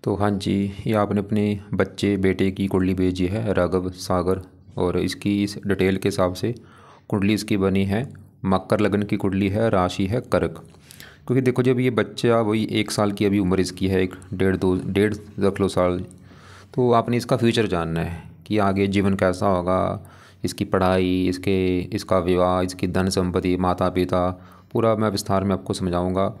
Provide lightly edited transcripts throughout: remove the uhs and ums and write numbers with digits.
तो हाँ जी, ये आपने अपने बच्चे बेटे की कुंडली भेजी है राघव सागर। और इसकी इस डिटेल के हिसाब से कुंडली इसकी बनी है, मकर लगन की कुंडली है, राशि है कर्क। क्योंकि देखो जब ये बच्चा वही 1 साल की अभी उम्र इसकी है, एक डेढ़ रख लो साल। तो आपने इसका फ्यूचर जानना है कि आगे जीवन कैसा होगा, इसकी पढ़ाई, इसका विवाह, इसकी धन संपत्ति, माता पिता, पूरा मैं विस्तार में आपको समझाऊंगा।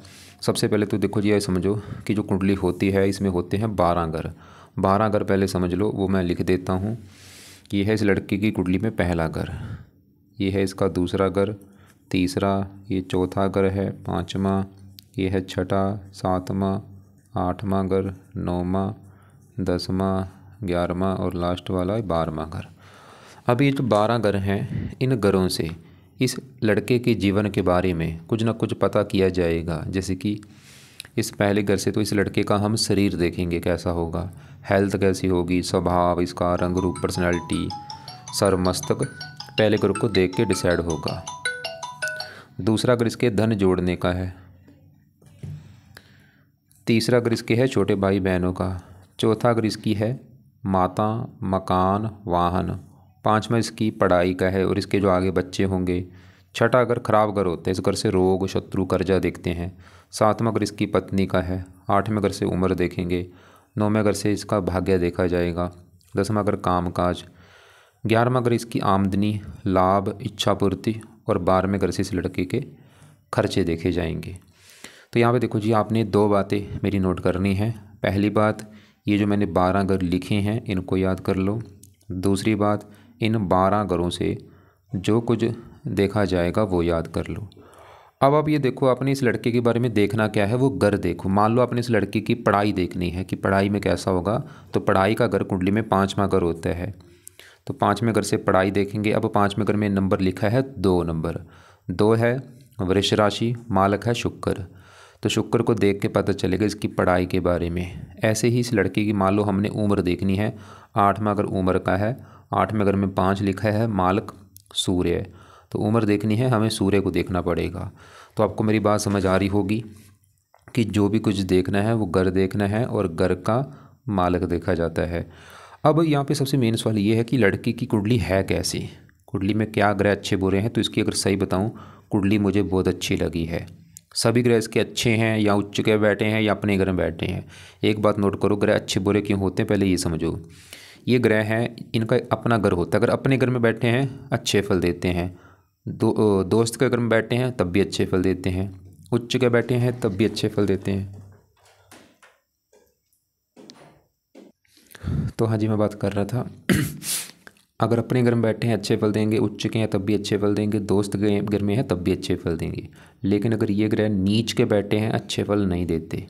सबसे पहले तो देखो जी, ये समझो कि जो कुंडली होती है इसमें होते हैं 12 घर। 12 घर पहले समझ लो, वो मैं लिख देता हूँ। ये है इस लड़के की कुंडली में पहला घर, ये है इसका दूसरा घर, तीसरा, ये चौथा घर है, पाँचवा, ये है छठा, सातवां, आठवां घर, नौवां, 10वां, 11वां और लास्ट वाला है 12वां घर। अब ये जो 12 घर हैं, इन घरों से इस लड़के के जीवन के बारे में कुछ ना कुछ पता किया जाएगा। जैसे कि इस पहले घर से तो इस लड़के का हम शरीर देखेंगे कैसा होगा, हेल्थ कैसी होगी, स्वभाव, इसका रंग रूप, पर्सनैलिटी, सर मस्तक, पहले घर को देख के डिसाइड होगा। दूसरा घर इसके धन जोड़ने का है, तीसरा घर इसके है छोटे भाई बहनों का, चौथा घर इसकी है माता, मकान, वाहन, पांचवा इसकी पढ़ाई का है और इसके जो आगे बच्चे होंगे। छठा अगर खराब घर होता है, इस घर से रोग, शत्रु, कर्जा देखते हैं। सातवां घर इसकी पत्नी का है। आठवें घर से उम्र देखेंगे। नौवें घर से इसका भाग्य देखा जाएगा। 10वां घर कामकाज। 11वां घर इसकी आमदनी, लाभ, इच्छा पूर्ति और 12वें घर से इस लड़के के खर्चे देखे जाएंगे। तो यहाँ पे देखो जी, आपने 2 बातें मेरी नोट करनी है। पहली बात, ये जो मैंने 12 घर लिखे हैं इनको याद कर लो। दूसरी बात, इन 12 घरों से जो कुछ देखा जाएगा वो याद कर लो। अब आप ये देखो, आपने इस लड़के के बारे में देखना क्या है, वो घर देखो। मान लो आपने इस लड़के की पढ़ाई देखनी है कि पढ़ाई में कैसा होगा, तो पढ़ाई का घर कुंडली में 5वां घर होता है। तो 5वें घर से पढ़ाई देखेंगे। अब 5वें घर में नंबर लिखा है 2 नंबर, 2 है वृष राशि, मालक है शुक्र। तो शुक्र को देख के पता चलेगा इसकी पढ़ाई के बारे में। ऐसे ही इस लड़के की मान लो हमने उम्र देखनी है, 8वां घर उम्र का है, 8वें घर में 5 लिखा है, मालक सूर्य। तो उम्र देखनी है, हमें सूर्य को देखना पड़ेगा। तो आपको मेरी बात समझ आ रही होगी कि जो भी कुछ देखना है वो घर देखना है और घर का मालक देखा जाता है। अब यहाँ पे सबसे मेन सवाल ये है कि लड़की की कुंडली है कैसी, कुंडली में क्या ग्रह अच्छे बुरे हैं। तो इसकी अगर सही बताऊँ, कुंडली मुझे बहुत अच्छी लगी है। सभी ग्रह इसके अच्छे हैं, या उच्च के बैठे हैं या अपने घर में बैठे हैं। एक बात नोट करो, ग्रह अच्छे बुरे क्यों होते हैं पहले ये समझो। ये ग्रह हैं, इनका अपना घर होता है। अगर अपने घर में बैठे हैं अच्छे फल देते हैं, दोस्त के घर में बैठे हैं तब भी अच्छे फल देते हैं, उच्च के बैठे हैं तब भी अच्छे फल देते हैं। तो हाँ जी, मैं बात कर रहा था अगर अपने घर में बैठे हैं अच्छे फल देंगे, उच्च के हैं तब भी अच्छे फल देंगे, दोस्त के घर में है तब भी अच्छे फल देंगे। लेकिन अगर ये ग्रह नीच के बैठे हैं अच्छे फल नहीं देते।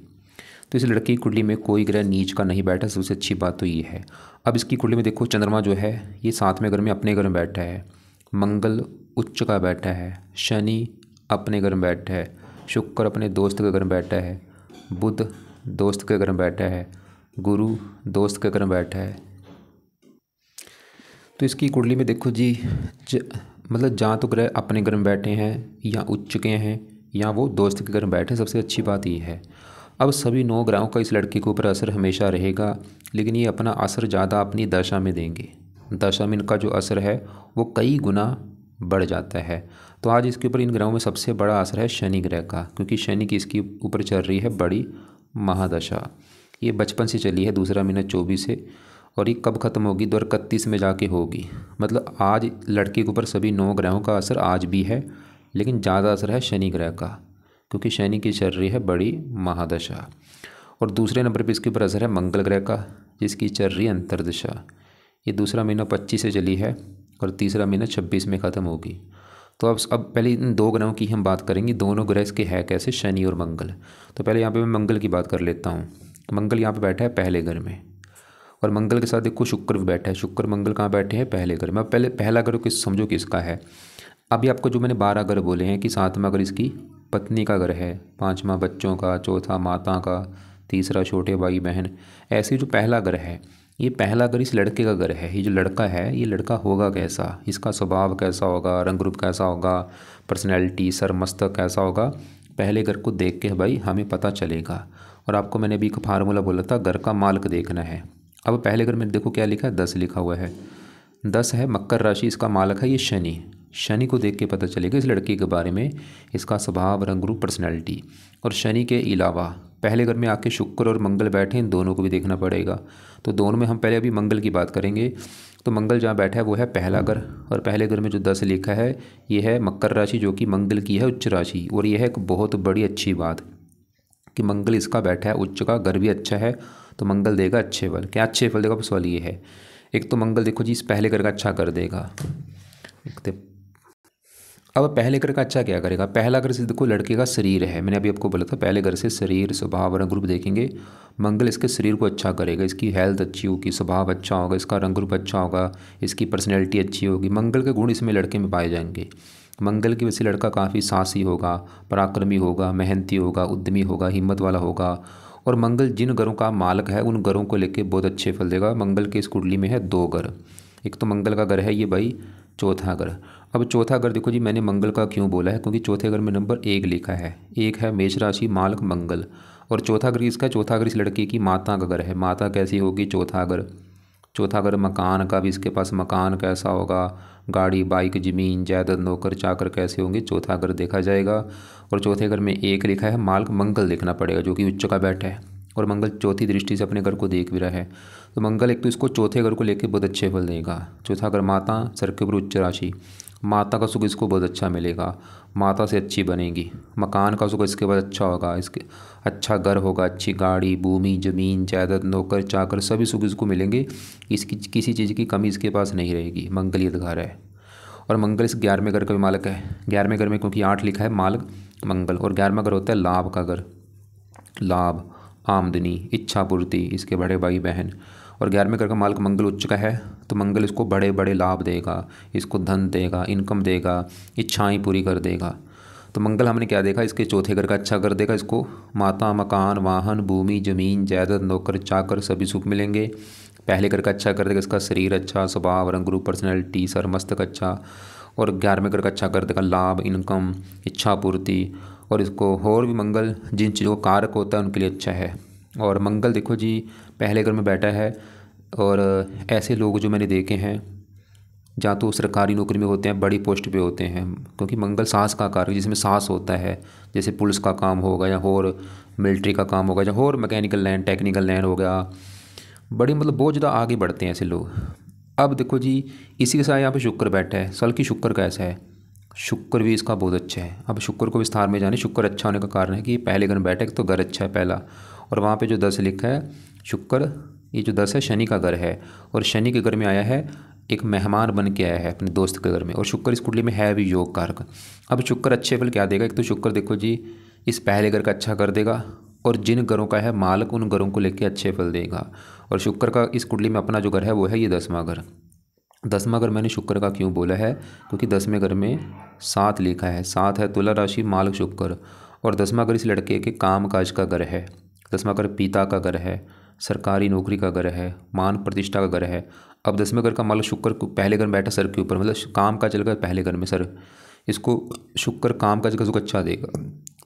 तो इस लड़की की कुंडली में कोई ग्रह नीच का नहीं बैठा, सबसे अच्छी बात तो ये है। अब इसकी कुंडली में देखो, चंद्रमा जो है ये 7वें घर में अपने घर में बैठा है, मंगल उच्च का बैठा है, शनि अपने घर में बैठा है, शुक्र अपने दोस्त के घर में बैठा है, बुध दोस्त के घर में बैठा है, गुरु दोस्त के घर में बैठा है। तो इसकी कुंडली में देखो जी, मतलब जहाँ तो ग्रह अपने घर में बैठे हैं या उच्च के हैं या वो दोस्त के घर में बैठे हैं, सबसे अच्छी बात ये है। अब सभी 9 ग्रहों का इस लड़की के ऊपर असर हमेशा रहेगा, लेकिन ये अपना असर ज़्यादा अपनी दशा में देंगे। दशा में इनका जो असर है वो कई गुना बढ़ जाता है। तो आज इसके ऊपर इन ग्रहों में सबसे बड़ा असर है शनि ग्रह का, क्योंकि शनि की इसके ऊपर चल रही है बड़ी महादशा। ये बचपन से चली है, दूसरा महीना 24 से, और ये कब ख़त्म होगी, 2031 में जाके होगी। मतलब आज लड़के के ऊपर सभी 9 ग्रहों का असर आज भी है, लेकिन ज़्यादा असर है शनि ग्रह का, क्योंकि शनि की चल रही है बड़ी महादशा। और दूसरे नंबर पे इसके ऊपर असर है मंगल ग्रह का, जिसकी चल रही है अंतर्दशा। ये दूसरा महीना 25 से चली है और तीसरा महीना 26 में ख़त्म होगी। तो अब पहले इन 2 ग्रहों की हम बात करेंगे, दोनों ग्रह इसके है कैसे, शनि और मंगल। तो पहले यहाँ पे मैं मंगल की बात कर लेता हूँ। मंगल यहाँ पे बैठा है पहले घर में, और मंगल के साथ देखो शुक्र भी बैठा है। शुक्र मंगल कहाँ बैठे हैं, पहले घर में। अब पहले पहला घर किस समझो किसका है। अभी आपको जो मैंने 12 घर बोले हैं कि 7वां घर इसकी पत्नी का घर है, 5वां बच्चों का, चौथा माता का, तीसरा छोटे भाई बहन। ऐसे जो पहला घर है, ये पहला घर इस लड़के का घर है। ये जो लड़का है, ये लड़का होगा कैसा, इसका स्वभाव कैसा होगा, रंग रूप कैसा होगा, पर्सनैलिटी, सर मस्तक कैसा होगा, पहले घर को देख के भाई हमें पता चलेगा। और आपको मैंने अभी एक फार्मूला बोला था, घर का मालिक देखना है। अब पहले घर में देखो क्या लिखा है, 10 लिखा हुआ है। 10 है, मकर राशि, इसका मालिक है ये शनि। शनि को देख के पता चलेगा इस लड़के के बारे में, इसका स्वभाव, रंग रूप, पर्सनैलिटी। और शनि के अलावा पहले घर में आके शुक्र और मंगल बैठे, इन दोनों को भी देखना पड़ेगा। तो दोनों में हम पहले अभी मंगल की बात करेंगे। तो मंगल जहाँ बैठा है वो है पहला घर, और पहले घर में जो 10 लिखा है ये है मकर राशि, जो कि मंगल की है उच्च राशि। और यह है एक बहुत बड़ी अच्छी बात कि मंगल इसका बैठा है उच्च का, घर भी अच्छा है, तो मंगल देगा अच्छे फल। क्या अच्छे फल देगा, सवाल ये है। एक तो मंगल देखो जी इस पहले घर का अच्छा कर देगा। अब पहले घर का अच्छा क्या करेगा, पहला घर से देखो लड़के का शरीर है, मैंने अभी आपको बोला था पहले घर से शरीर, स्वभाव, रंग रूप देखेंगे। मंगल इसके शरीर को अच्छा करेगा, इसकी हेल्थ अच्छी होगी, स्वभाव अच्छा होगा, इसका रंग रूप अच्छा होगा, इसकी पर्सनैलिटी अच्छी होगी। मंगल के गुण इसमें लड़के में पाए जाएंगे। मंगल की वजह से लड़का काफ़ी साहसी होगा, पराक्रमी होगा, मेहनती होगा, उद्यमी होगा, हिम्मत वाला होगा। और मंगल जिन घरों का मालिक है उन घरों को लेके बहुत अच्छे फल देगा। मंगल के इस कुंडली में है 2 घर, एक तो मंगल का घर है ये भाई चौथा घर। अब चौथा घर देखो जी, मैंने मंगल का क्यों बोला है, क्योंकि चौथे घर में नंबर 1 लिखा है। एक है मेष राशि, मालिक मंगल। और चौथा घर इसका, चौथा घर इस लड़के की माता का घर है। माता कैसी होगी, चौथा घर। चौथा घर मकान का भी, इसके पास मकान कैसा होगा, गाड़ी बाइक ज़मीन जायदाद नौकर चाकर कैसे होंगे, चौथा घर देखा जाएगा। और चौथे घर में 1 लिखा है, मालिक मंगल देखना पड़ेगा, जो कि उच्च का बैठा है। और मंगल चौथी दृष्टि से अपने घर को देख भी रहा है। तो मंगल एक तो इसको चौथे घर को लेकर बहुत अच्छे फल देगा। चौथा घर माता, सर के ऊपर उच्च राशि, माता का सुख इसको बहुत अच्छा मिलेगा, माता से अच्छी बनेगी। मकान का सुख इसके बाद अच्छा होगा, इसके अच्छा घर होगा, अच्छी गाड़ी भूमि ज़मीन जायदाद नौकर चाकर सभी सुख इसको मिलेंगे। इसकी किसी चीज़ की कमी इसके पास नहीं रहेगी। मंगल ये घर है। और मंगल इस 11वें घर का भी मालिक है। 11वें घर में क्योंकि 8 लिखा है, मालिक मंगल। और 11वां घर होता है लाभ का घर, लाभ, आमदनी, इच्छा पूर्ति, इसके बड़े भाई बहन। और 11वें घर का मालिक मंगल उच्च का है, तो मंगल इसको बड़े बड़े लाभ देगा, इसको धन देगा, इनकम देगा, इच्छाएं पूरी कर देगा। तो मंगल हमने क्या देखा, इसके चौथे घर का अच्छा कर देगा, इसको माता मकान वाहन भूमि ज़मीन जायदाद नौकर चाकर सभी सुख मिलेंगे। पहले घर का अच्छा कर देगा, इसका शरीर अच्छा, स्वभाव रंग रूप पर्सनैलिटी सर मस्तक अच्छा। और 11वें घर का अच्छा कर देगा, लाभ इनकम इच्छा पूर्ति। और इसको और भी मंगल जिन चीज़ों का कारक होता है उनके लिए अच्छा है। और मंगल देखो जी पहले घर में बैठा है। और ऐसे लोग जो मैंने देखे हैं जहाँ तो सरकारी नौकरी में होते हैं, बड़ी पोस्ट पे होते हैं, क्योंकि मंगल साहस का कारक, जिसमें साहस होता है, जैसे पुलिस का काम होगा या और मिलिट्री का काम होगा या और मैकेनिकल लाइन टेक्निकल लाइन हो गया, बड़ी मतलब बहुत ज़्यादा आगे बढ़ते हैं ऐसे लोग। अब देखो जी इसी के साथ यहाँ पे शुक्र बैठा है। सल की शुक्र कैसा है, शुक्र भी इसका बहुत अच्छा है। अब शुक्र को विस्तार में जाने, शुक्र अच्छा होने का कारण है कि पहले घर में बैठे तो घर अच्छा है पहला। और वहाँ पे जो 10 लिखा है शुक्र, ये जो 10 है शनि का घर है। और शनि के घर में आया है, एक मेहमान बन के आया है अपने दोस्त के घर में। और शुक्र इस कुंडली में है भी योग कारक। अब शुक्र अच्छे फल क्या देगा, एक तो शुक्र देखो जी इस पहले घर का अच्छा कर देगा, और जिन घरों का है मालिक उन घरों को लेकर अच्छे फल देगा। और शुक्र का इस कुंडली में अपना जो घर है वो है ये 10वां घर। 10वां घर मैंने शुक्र का क्यों बोला है, क्योंकि 10वें घर में 7 लिखा है। 7 है तुला राशि मालिक शुक्र। और 10वां घर इस लड़के के काम काज का घर है। 10वां घर पिता का घर है, सरकारी नौकरी का घर है, मान प्रतिष्ठा का घर है। अब 10वें घर का मालिक शुक्र पहले घर में बैठा सर के ऊपर, मतलब काम का चल गया पहले घर में सर, इसको शुक्र काम काज का सुख अच्छा देगा।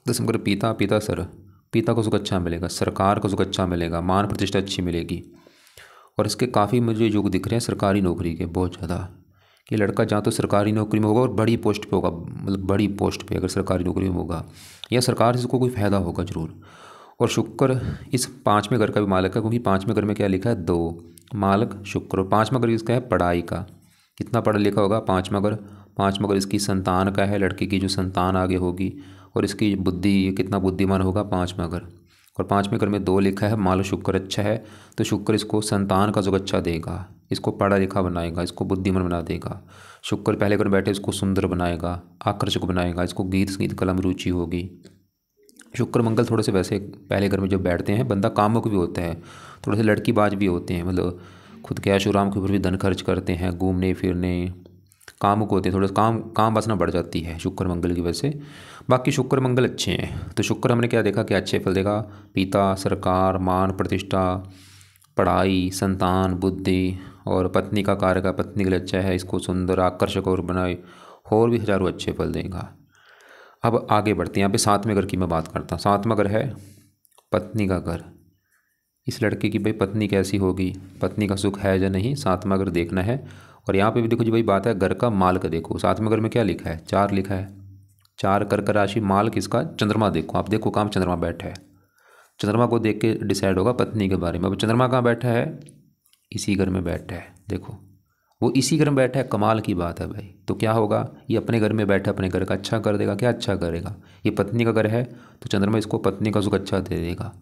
10वां घर पिता, पिता सर, पिता को सुख अच्छा मिलेगा, सरकार को सुख अच्छा मिलेगा, मान प्रतिष्ठा अच्छी मिलेगी। और इसके काफ़ी मुझे योग दिख रहे हैं सरकारी नौकरी के बहुत ज़्यादा, कि लड़का जहाँ तो सरकारी नौकरी में होगा और बड़ी पोस्ट पे होगा, मतलब बड़ी पोस्ट पे अगर सरकारी नौकरी में होगा या सरकार से इसको कोई फ़ायदा होगा ज़रूर। और शुक्र इस 5वें घर का भी मालिक है, क्योंकि 5वें घर में क्या लिखा है 2, मालिक शुक्र। और 5वां घर इसका है पढ़ाई का, कितना पढ़ा लिखा होगा 5वां घर। 5वां घर इसकी संतान का है, लड़के की जो संतान आगे होगी। और इसकी बुद्धि, कितना बुद्धिमान होगा 5वां घर। और 5वें घर में 2 लिखा है, मालिक शुक्र अच्छा है, तो शुक्र इसको संतान का सुख अच्छा देगा, इसको पढ़ा लिखा बनाएगा, इसको बुद्धिमान बना देगा। शुक्र पहले घर में बैठे इसको सुंदर बनाएगा, आकर्षक बनाएगा, इसको गीत संगीत कला में रुचि होगी। शुक्र मंगल थोड़े से वैसे पहले घर में जब बैठते हैं बंदा कामुक भी होता है, थोड़े से लड़कीबाज भी होते हैं, मतलब खुद के ऐशोआराम के ऊपर भी धन खर्च करते हैं, घूमने फिरने, कामुक होते हैं, थोड़ा काम वासना बढ़ जाती है शुक्र मंगल की वजह से। बाकी शुक्र मंगल अच्छे हैं। तो शुक्र हमने क्या देखा कि अच्छे फल देगा, पिता, सरकार, मान प्रतिष्ठा, पढ़ाई, संतान, बुद्धि। और पत्नी का कार्य का पत्नी के लिए अच्छा है, इसको सुंदर आकर्षक और बनाए, और भी हज़ारों अच्छे फल देगा। अब आगे बढ़ते हैं, यहाँ पे 7वें घर की मैं बात करता हूँ। 7वां घर है पत्नी का घर। इस लड़के की भाई पत्नी कैसी होगी, पत्नी का सुख है या नहीं, सातवां घर देखना है। और यहाँ पे भी देखो जी भाई बात है घर का माल का, देखो सातवें घर में क्या लिखा है, 4 लिखा है। 4 कर्क राशि, माल किसका, चंद्रमा। देखो आप देखो कहाँ चंद्रमा बैठा है, चंद्रमा को देख के डिसाइड होगा पत्नी के बारे में। अब चंद्रमा कहाँ बैठा है, इसी घर में बैठा है। देखो वो इसी घर में बैठा है, कमाल की बात है भाई। तो क्या होगा, ये अपने घर में बैठा अपने घर का अच्छा कर देगा। क्या अच्छा करेगा, ये पत्नी का घर है तो चंद्रमा इसको पत्नी का सुख अच्छा दे देगा।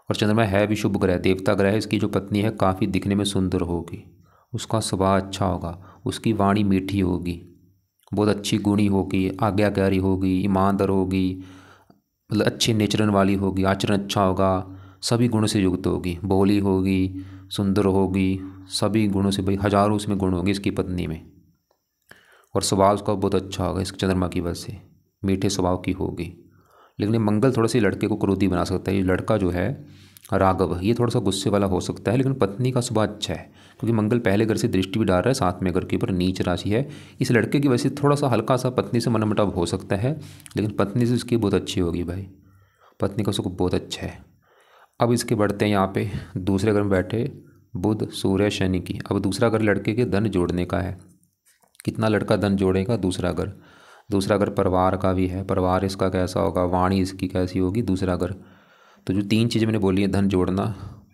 और चंद्रमा है भी शुभ ग्रह, देवता ग्रह है। इसकी जो पत्नी है काफ़ी दिखने में सुंदर होगी, उसका स्वभाव अच्छा होगा, उसकी वाणी मीठी होगी, बहुत अच्छी गुणी होगी, आज्ञाकारी होगी, ईमानदार होगी, मतलब अच्छे नेचरन वाली होगी, आचरण अच्छा होगा, सभी गुणों से युक्त होगी, भोली होगी, सुंदर होगी, सभी गुणों से भाई हजारों उसमें गुण होंगे इसकी पत्नी में। और स्वभाव उसका बहुत अच्छा होगा, इस चंद्रमा की वजह से मीठे स्वभाव की होगी। लेकिन ये मंगल थोड़ा सा लड़के को क्रोधी बना सकता है। ये लड़का जो है राघव, ये थोड़ा सा गुस्से वाला हो सकता है, लेकिन पत्नी का स्वभाव अच्छा है क्योंकि मंगल पहले घर से दृष्टि भी डाल रहा है, साथ में घर के ऊपर नीच राशि है। इस लड़के की वजह से थोड़ा सा हल्का सा पत्नी से मनमुटाव हो सकता है, लेकिन पत्नी से उसकी बहुत अच्छी होगी भाई, पत्नी का सुख बहुत अच्छा है। अब इसके बढ़ते हैं यहाँ पे दूसरे घर में बैठे बुध सूर्य शनि की। अब दूसरा घर लड़के के धन जोड़ने का है, कितना लड़का धन जोड़ेगा, दूसरा घर। दूसरा घर परिवार का भी है, परिवार इसका कैसा होगा, वाणी इसकी कैसी होगी, दूसरा घर। तो जो 3 चीज़ें मैंने बोली हैं, धन जोड़ना,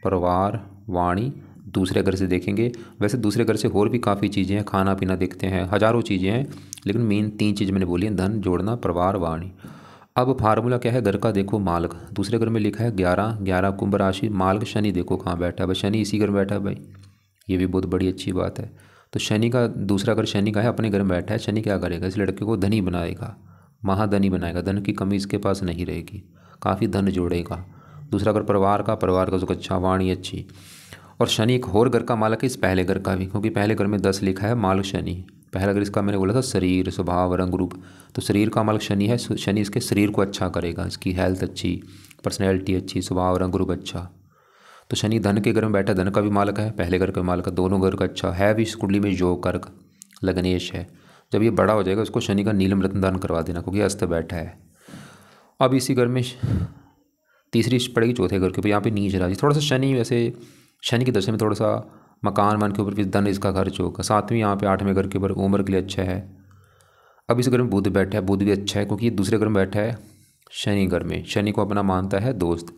परिवार, वाणी, दूसरे घर से देखेंगे। वैसे दूसरे घर से और भी काफ़ी चीज़ें हैं, खाना पीना देखते हैं, हज़ारों चीज़ें हैं, लेकिन मेन 3 चीज़ें मैंने बोली हैं, धन जोड़ना, परिवार, वाणी। अब फार्मूला क्या है घर का, देखो मालक, दूसरे घर में लिखा है 11 कुंभ राशि, मालक शनि देखो कहाँ बैठा है भाई, शनि इसी घर में बैठा है भाई, ये भी बहुत बड़ी अच्छी बात है। तो शनि का दूसरा घर शनि का है, अपने घर में बैठा है। शनि क्या करेगा, इस लड़के को धनी बनाएगा, महाधनी बनाएगा, धन की कमी इसके पास नहीं रहेगी, काफ़ी धन जोड़ेगा। दूसरा घर परिवार का सुख अच्छा, वाणी अच्छी। और शनि एक और घर का मालक है, इस पहले घर का भी, क्योंकि पहले घर में 10 लिखा है मालक शनि। पहला घर इसका मैंने बोला था शरीर, स्वभाव, रंग रूप, तो शरीर का मालक शनि है। शनि इसके शरीर को अच्छा करेगा, इसकी हेल्थ अच्छी, पर्सनैलिटी अच्छी, स्वभाव रंग रूप अच्छा। तो शनि धन के घर में बैठा, धन का भी मालक है, पहले घर का मालक है, दोनों घर का अच्छा है भी। इस कुंडली में योग कर्क लग्नेश है। जब ये बड़ा हो जाएगा उसको शनि का नीलम रत्न दान करवा देना, क्योंकि अस्त बैठा है। अब इसी घर में तीसरी पड़ेगी चौथे घर के ऊपर, यहाँ पे नीच राशि। थोड़ा सा शनि, वैसे शनि की दशा में थोड़ा सा मकान वन के ऊपर भी धन इसका खर्च होगा। सातवीं यहाँ पे 8वें घर के ऊपर उम्र के लिए अच्छा है। अब इस घर में बुध बैठा है, बुध भी अच्छा है क्योंकि ये दूसरे घर में बैठा है शनि घर में। शनि को अपना मानता है दोस्त,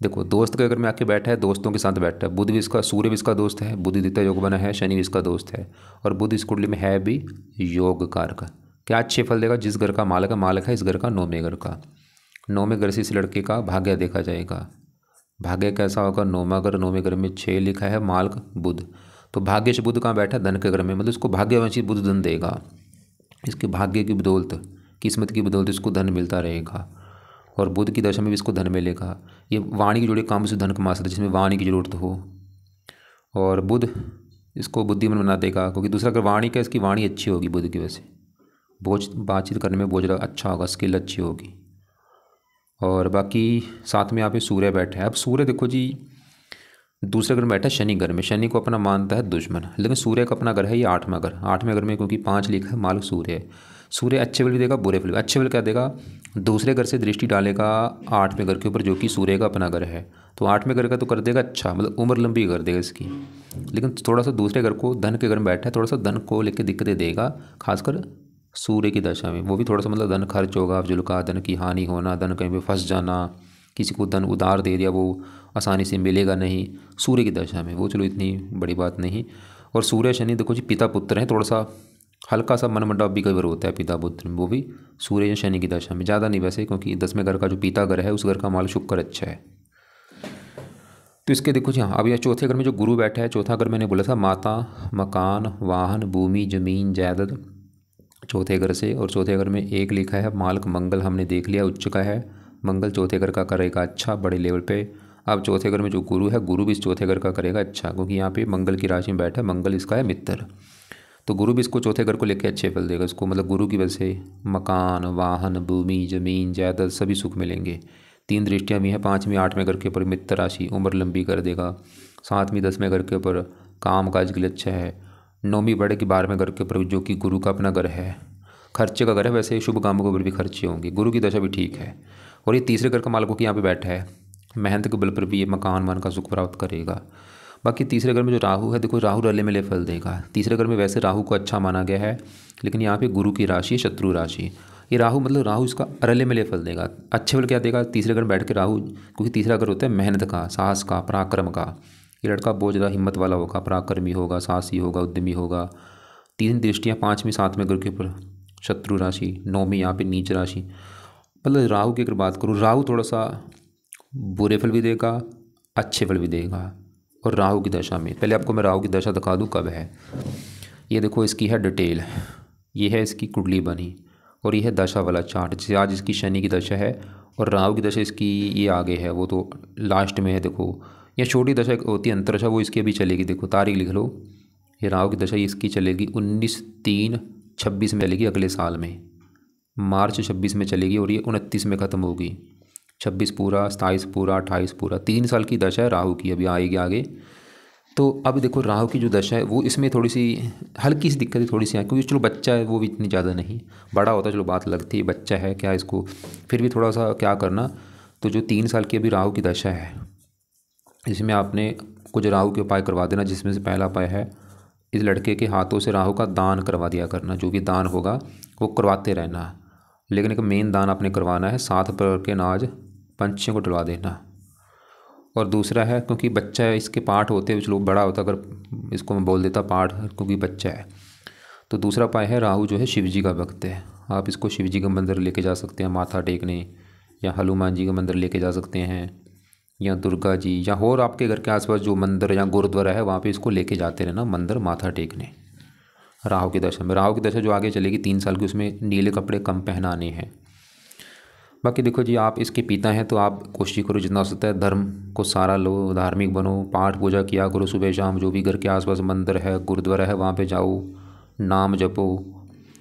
देखो दोस्त के घर में आके बैठा है, दोस्तों के साथ बैठा है। बुध भी इसका, सूर्य भी इसका दोस्त है, बुध द्वितीय योग बना है, शनि भी इसका दोस्त है। और बुध इस कुंडली में है भी योग कारक। क्या अच्छे फल देगा, जिस घर का मालक है इस घर का 9वें घर का, 9वें घर से इस लड़के का भाग्य देखा जाएगा। भाग्य कैसा होगा, 9वां घर, 9वें घर में 6 लिखा है, मालक बुध। तो भाग्य से बुध कहाँ बैठा, धन के घर में, मतलब इसको भाग्यवंशी बुध धन देगा। इसके भाग्य की बदौलत, किस्मत की बदौलत इसको धन मिलता रहेगा। और बुध की दशा में भी इसको धन मिलेगा। ये वाणी की जुड़े काम से धन कमा सकता है, जिसमें वाणी की जरूरत हो। और बुध इसको बुद्धिमान बना देगा, क्योंकि दूसरा अगर वाणी का, इसकी वाणी अच्छी होगी बुध की वजह से, बातचीत करने में बहुत ज़्यादा अच्छा होगा, स्किल अच्छी होगी। और बाकी साथ में यहाँ पे सूर्य बैठा है। अब सूर्य देखो जी, दूसरे घर में बैठा है शनि घर में, शनि को अपना मानता है दुश्मन, लेकिन सूर्य का अपना घर है ये 8वां घर। 8वें घर में क्योंकि 5 लिखा है, मालक सूर्य है। सूर्य अच्छे फल भी देगा, बुरे फल भी। अच्छे फल क्या देगा, दूसरे घर से दृष्टि डालेगा 8वें घर के ऊपर, जो कि सूर्य का अपना घर है। तो 8वें घर का तो कर देगा अच्छा, मतलब उम्र लंबी कर देगा इसकी। लेकिन थोड़ा सा दूसरे घर को, धन के घर में बैठा है, थोड़ा सा धन को लेकर दिक्कतें देगा, खासकर सूर्य की दशा में। वो भी थोड़ा सा मतलब धन खर्च होगा, फिजूल का, धन की हानि होना, धन कहीं पे फंस जाना, किसी को धन उधार दे दिया वो आसानी से मिलेगा नहीं सूर्य की दशा में, वो चलो इतनी बड़ी बात नहीं। और सूर्य शनि देखो जी पिता पुत्र हैं, थोड़ा सा हल्का सा मनमुटाव भी कई बार होता है पिता पुत्र में, वो भी सूर्य या शनि की दशा में, ज़्यादा नहीं वैसे, क्योंकि 10वें घर का जो पिता घर है उस घर का माल शुक्र अच्छा है। तो इसके देखो जी हाँ, अब यह चौथे घर में जो गुरु बैठा है, चौथा घर मैंने बोला था माता, मकान, वाहन, भूमि, जमीन, जायदाद, चौथे घर से। और चौथे घर में 1 लिखा है, मालक मंगल हमने देख लिया, उच्च का है। मंगल चौथे घर का करेगा अच्छा, बड़े लेवल पे। अब चौथे घर में जो गुरु है, गुरु भी इस चौथे घर का करेगा अच्छा, क्योंकि यहाँ पे मंगल की राशि में बैठा है, मंगल इसका है मित्र। तो गुरु भी इसको चौथे घर को लेकर अच्छे फल देगा इसको, मतलब गुरु की वजह से मकान, वाहन, भूमि, जमीन, जायदाद सभी सुख मिलेंगे। 3 दृष्टियाँ भी हैं, 5वीं 8वें घर के ऊपर मित्र राशि उम्र लंबी कर देगा। 7वीं 10वें घर के ऊपर काम काज के लिए अच्छा है। 9वीं बड़े की 12वें घर के ऊपर, जो कि गुरु का अपना घर है, खर्चे का घर है, वैसे शुभ कामों के ऊपर भी खर्चे होंगे, गुरु की दशा भी ठीक है। और ये तीसरे घर का मालकों की यहाँ पे बैठा है मेहनत के बल पर भी ये मकान वन का सुख प्राप्त करेगा। बाकी तीसरे घर में जो राहु है, देखो राहु रले मिले फल देगा। तीसरे घर में वैसे राहु को अच्छा माना गया है, लेकिन यहाँ पे गुरु की राशि है, शत्रु राशि। ये राहु मतलब राहु इसका रले मिले फल देगा। अच्छे फल क्या देगा तीसरे घर में बैठ के राहु, क्योंकि तीसरा घर होता है मेहनत का, साहस का, पराक्रम का। ये लड़का बहुत ज़्यादा हिम्मत वाला होगा, पराक्रमी होगा, साहसी होगा, उद्यमी होगा। तीन दृष्टियाँ 5वीं 7वें घर के ऊपर शत्रु राशि, 9वीं यहाँ पे नीच राशि। मतलब राहु की अगर बात करूँ, राहु थोड़ा सा बुरे फल भी देगा, अच्छे फल भी देगा। और राहु की दशा में पहले आपको मैं राहु की दशा दिखा दूँ कब है। ये देखो इसकी है डिटेल, ये है इसकी कुंडली बनी, और ये है दशा वाला चार्ट। जैसे आज इसकी शनि की दशा है और राहु की दशा इसकी ये आगे है, वो तो लास्ट में है। देखो ये छोटी दशा होती है अंतरदशा, वो इसकी अभी चलेगी। देखो तारीख लिख लो, ये राहु की दशा इसकी चलेगी 19/3/26 में चलेगी, अगले साल में मार्च 26 में चलेगी, और ये 29 में ख़त्म होगी। 26 पूरा, 27 पूरा, 28 पूरा, 3 साल की दशा है राहु की, अभी आएगी आगे। तो अब देखो राहु की जो दशा है वो इसमें थोड़ी सी हल्की सी दिक्कत है, थोड़ी सी है, क्योंकि चलो बच्चा है वो भी इतनी ज़्यादा नहीं, बड़ा होता चलो बात लगती है, बच्चा है क्या इसको फिर भी थोड़ा सा क्या करना। तो जो 3 साल की अभी राहु की दशा है, इसमें आपने कुछ राहु के उपाय करवा देना, जिसमें से पहला उपाय है इस लड़के के हाथों से राहु का दान करवा दिया करना। जो भी दान होगा वो करवाते रहना, लेकिन एक मेन दान आपने करवाना है, 7 प्रकार के अनाज पंछियों को डलवा देना। और दूसरा है, क्योंकि बच्चा है इसके पाठ होते हैं, चलो बड़ा होता अगर इसको मैं बोल देता पाठ, क्योंकि बच्चा है। तो दूसरा उपाय है, राहु जो है शिव जी का भक्त है, आप इसको शिव जी का मंदिर लेके जा सकते हैं माथा टेकने, या हनुमान जी का मंदिर लेके जा सकते हैं, या दुर्गा जी, या और आपके घर के आसपास जो मंदिर या गुरुद्वारा है वहाँ पे इसको लेके जाते रहना मंदिर माथा टेकने राहु की दशा में। राहु की दशा जो आगे चलेगी 3 साल की, उसमें नीले कपड़े कम पहनाने हैं। बाकी देखो जी, आप इसके पिता हैं तो आप कोशिश करो जितना हो सकता है धर्म को सहारा लो, धार्मिक बनो, पाठ पूजा किया करो सुबह शाम, जो भी घर के आसपास मंदिर है गुरुद्वारा है वहाँ पे जाओ, नाम जपो,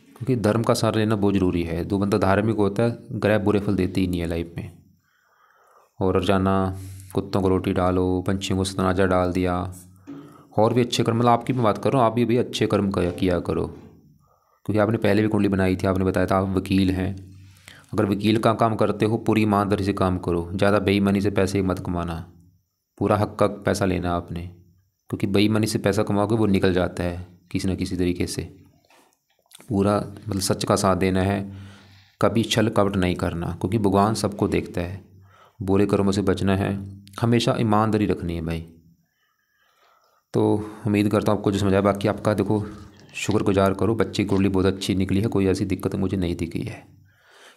क्योंकि धर्म का सहारा लेना बहुत ज़रूरी है। जो बंदा धार्मिक होता है ग्रह बुरे फल देते ही नहीं है लाइफ में। और रोजाना कुत्तों को रोटी डालो, पंछियों को सतनाजा डाल दिया, और भी अच्छे कर्म, मतलब आपकी मैं बात कर रहा हूँ, आप भी अच्छे कर्म किया करो। क्योंकि आपने पहले भी कुंडली बनाई थी, आपने बताया था आप वकील हैं, अगर वकील का काम करते हो पूरी ईमानदारी से काम करो, ज़्यादा बेईमानी से पैसे मत कमाना, पूरा हक का पैसा लेना आपने, क्योंकि बेईमानी से पैसा कमाओगे वो निकल जाता है किसी न किसी तरीके से। पूरा मतलब सच का साथ देना है, कभी छल कपट नहीं करना, क्योंकि भगवान सबको देखता है। बुरे कर्मों से बचना है, हमेशा ईमानदारी रखनी है भाई। तो उम्मीद करता हूँ आपको जो समझाया। बाकी आपका देखो शुक्रगुजार करो, बच्ची की कुंडली बहुत अच्छी निकली है, कोई ऐसी दिक्कत मुझे नहीं दिखी है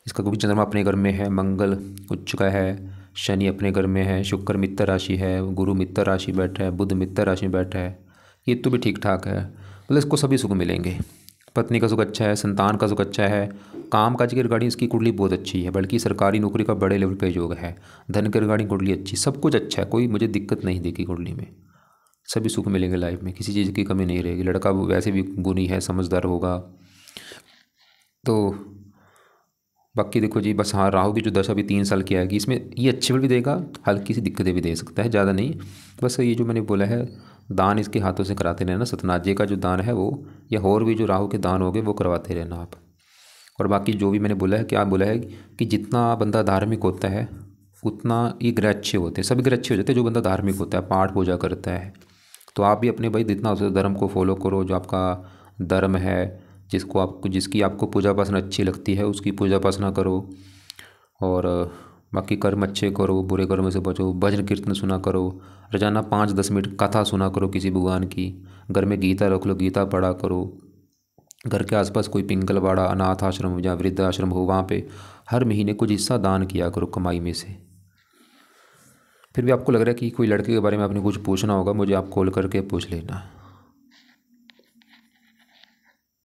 इसका, क्योंकि चंद्रमा अपने घर में है, मंगल उच्च का है, शनि अपने घर में है, शुक्र मित्र राशि है, गुरु मित्र राशि बैठा है, बुध मित्र राशि में बैठा है, ये तो भी ठीक ठाक है। मतलब इसको सभी सुख मिलेंगे, पत्नी का सुख अच्छा है, संतान का सुख अच्छा है, काम काज की रिगार्डिंग इसकी कुंडली बहुत अच्छी है, बल्कि सरकारी नौकरी का बड़े लेवल पे योग है, धन के रिगार्डिंग कुंडली अच्छी, सब कुछ अच्छा है, कोई मुझे दिक्कत नहीं दिखी कुंडली में। सभी सुख मिलेंगे लाइफ में, किसी चीज़ की कमी नहीं रहेगी। लड़का वैसे भी गुणी है, समझदार होगा। तो बाकी देखो जी, बस हाँ राहु की जो दशा भी 3 साल की आएगी, इसमें ये अच्छे फल भी देगा, हल्की सी दिक्कतें भी दे सकता है, ज़्यादा नहीं। बस ये जो मैंने बोला है दान इसके हाथों से कराते रहना, सतनाजे का जो दान है वो, या और भी जो राहु के दान हो गए वो करवाते रहना आप। और बाकी जो भी मैंने बोला है, क्या बोला है कि जितना बंदा धार्मिक होता है उतना ये ग्रह अच्छे होते हैं, सभी ग्रह अच्छे हो जाते हैं जो बंदा धार्मिक होता है, पाठ पूजा करता है। तो आप भी अपने भाई जितना हो सकता धर्म को फॉलो करो, जो आपका धर्म है, जिसकी आपको पूजा उपासना अच्छी लगती है उसकी पूजा उपासना करो। और बाकी कर्म अच्छे करो, बुरे कर्म से बचो, भजन कीर्तन सुना करो, रोजाना 5-10 मिनट कथा सुना करो किसी भगवान की, घर में गीता रख लो, गीता पढ़ा करो। घर के आसपास कोई पिंगलवाड़ा, अनाथ आश्रम या वृद्ध आश्रम हो, वहाँ पे हर महीने कुछ हिस्सा दान किया करो कमाई में से। फिर भी आपको लग रहा है कि कोई लड़के के बारे में आपने कुछ पूछना होगा, मुझे आप कॉल करके पूछ लेना।